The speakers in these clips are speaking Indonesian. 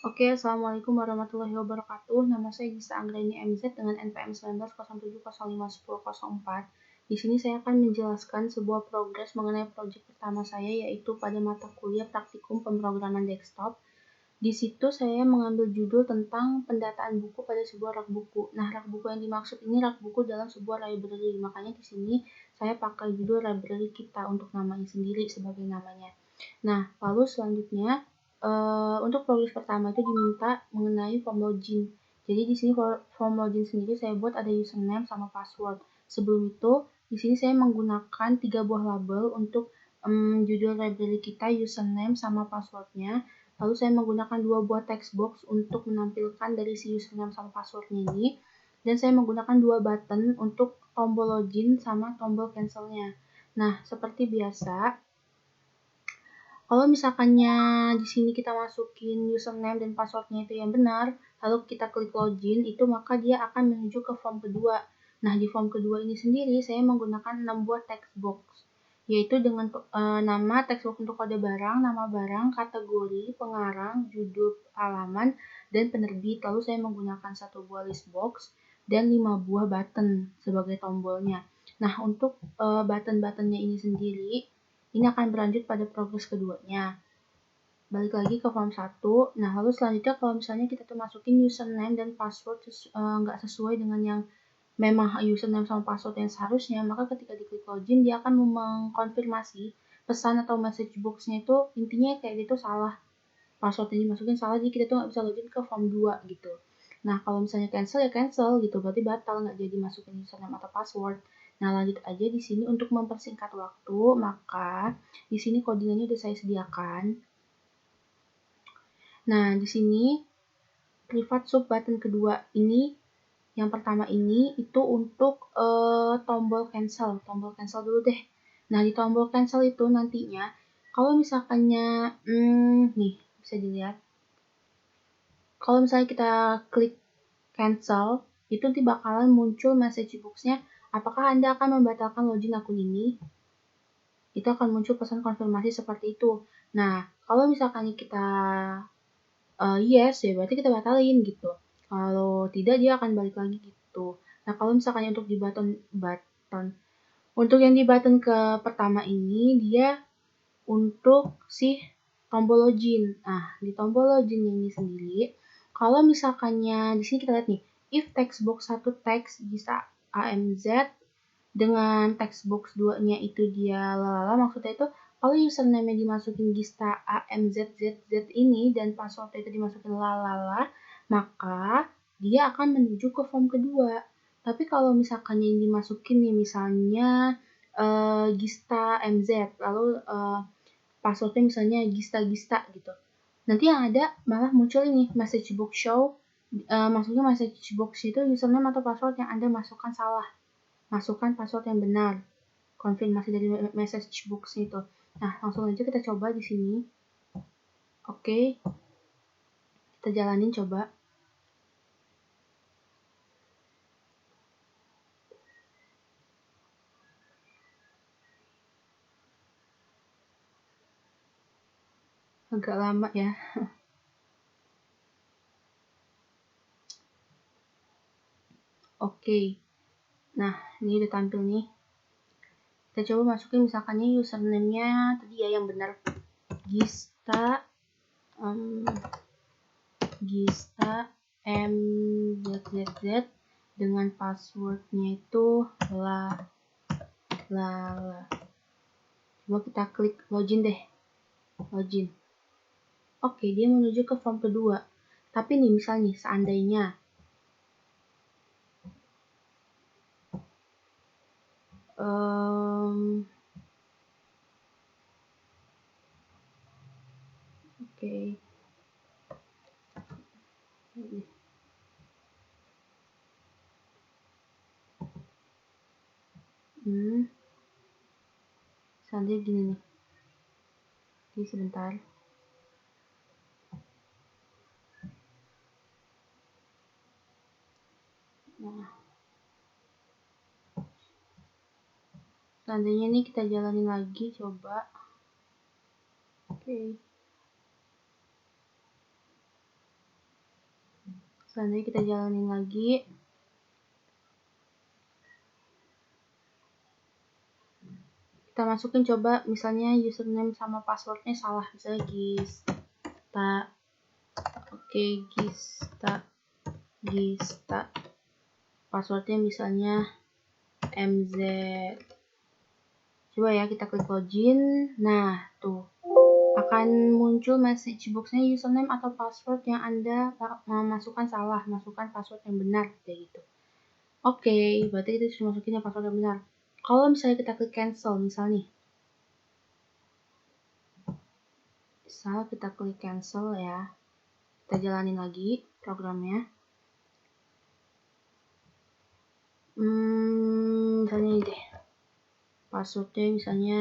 Oke, Assalamualaikum warahmatullahi wabarakatuh. Nama saya Gisa Anggraini MZ dengan NPM 1907011004. Di sini saya akan menjelaskan sebuah progres mengenai proyek pertama saya, yaitu pada mata kuliah praktikum pemrograman desktop. Di situ saya mengambil judul tentang pendataan buku pada sebuah rak buku. Nah, rak buku yang dimaksud ini rak buku dalam sebuah library. Makanya di sini saya pakai judul library kita untuk namanya sendiri sebagai namanya. Nah, lalu selanjutnya untuk progres pertama itu diminta mengenai form login. Jadi di sini form login sendiri saya buat ada username sama password. Sebelum itu, di sini saya menggunakan 3 buah label untuk judul library kita, username sama passwordnya. Lalu saya menggunakan 2 buah text box untuk menampilkan dari si username sama passwordnya ini. Dan saya menggunakan 2 button untuk tombol login sama tombol cancelnya. Nah, seperti biasa, kalau misalkannya di sini kita masukin username dan passwordnya itu yang benar, lalu kita klik login, itu maka dia akan menuju ke form kedua. Nah, di form kedua ini sendiri saya menggunakan 6 buah text box, yaitu dengan nama, text box untuk kode barang, nama barang, kategori, pengarang, judul halaman, dan penerbit. Lalu saya menggunakan 1 buah list box dan 5 buah button sebagai tombolnya. Nah, untuk button-buttonnya ini sendiri, ini akan berlanjut pada progres keduanya. Balik lagi ke form 1. Nah, lalu selanjutnya kalau misalnya kita tuh masukin username dan password nggak sesuai dengan yang memang username sama password yang seharusnya, maka ketika diklik login dia akan mengkonfirmasi pesan atau message box-nya itu intinya kayak gitu salah. Password yang dimasukin salah, jadi kita tuh nggak bisa login ke form 2 gitu. Nah, kalau misalnya cancel ya cancel gitu, berarti batal, nggak jadi masukin username atau password. Nah, lanjut aja di sini untuk mempersingkat waktu, maka di sini codingannya udah saya sediakan. Nah, di sini privat sub button kedua ini, yang pertama ini itu untuk tombol cancel. Tombol cancel dulu deh. Nah, di tombol cancel itu nantinya kalau misalkannya nih bisa dilihat. Kalau misalnya kita klik cancel, itu nanti bakalan muncul message box-nya, apakah Anda akan membatalkan login akun ini? Itu akan muncul pesan konfirmasi seperti itu. Nah, kalau misalkan kita yes, ya berarti kita batalin gitu. Kalau tidak, dia akan balik lagi gitu. Nah, kalau misalkan untuk di untuk yang di button ke pertama ini, dia untuk si tombol login. Nah, di tombol login ini sendiri, kalau misalkannya di sini kita lihat nih, if text box 1 teks bisa AMZ dengan text box 2-nya itu dia lalala, maksudnya itu kalau username-nya dimasukin Gista AMZZZ ini dan password itu dimasukin lalala, maka dia akan menuju ke form kedua. Tapi kalau misalkan yang dimasukin nih misalnya Gista MZ, lalu passwordnya misalnya Gista gitu. Nanti yang ada malah muncul ini message box show. Maksudnya message box itu username atau password yang Anda masukkan salah. Masukkan password yang benar. Konfirmasi dari message box itu. Nah, langsung aja kita coba di sini. Oke. Kita jalanin coba. Agak lama ya. Oke. Nah, ini udah tampil nih. Kita coba masukin misalkannya username-nya tadi ya yang benar. Gista MZZZ dengan passwordnya itu la. Coba kita klik login deh. Login. Oke, dia menuju ke form kedua. Tapi nih misalnya seandainya oke. Seandainya gini nih. Oke, sebentar. Nah. Seandainya nih kita jalanin lagi, coba. Oke. Selanjutnya kita jalanin lagi. Kita masukin coba misalnya username sama passwordnya salah, misalnya Gista. Oke, Gista. Passwordnya misalnya MZ. Coba ya kita klik login. Nah, tuh akan muncul message box-nya username atau password yang Anda masukkan salah, masukkan password yang benar kayak gitu. Oke, berarti kita sudah masukin yang password yang benar. Kalau misalnya kita klik cancel misal kita klik cancel ya. Kita jalanin lagi programnya. Misalnya ini deh. Passwordnya misalnya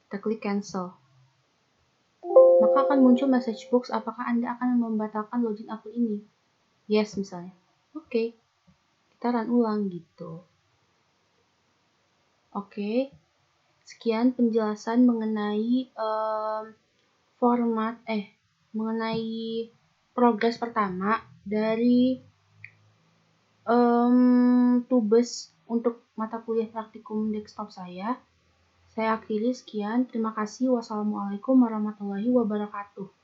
kita klik cancel. Maka akan muncul message box apakah Anda akan membatalkan login akun ini. Yes misalnya. Oke. Kita run ulang gitu. Oke. Sekian penjelasan mengenai mengenai progres pertama dari Tubes untuk mata kuliah praktikum desktop saya. Saya akhiri sekian. Terima kasih. Wassalamualaikum warahmatullahi wabarakatuh.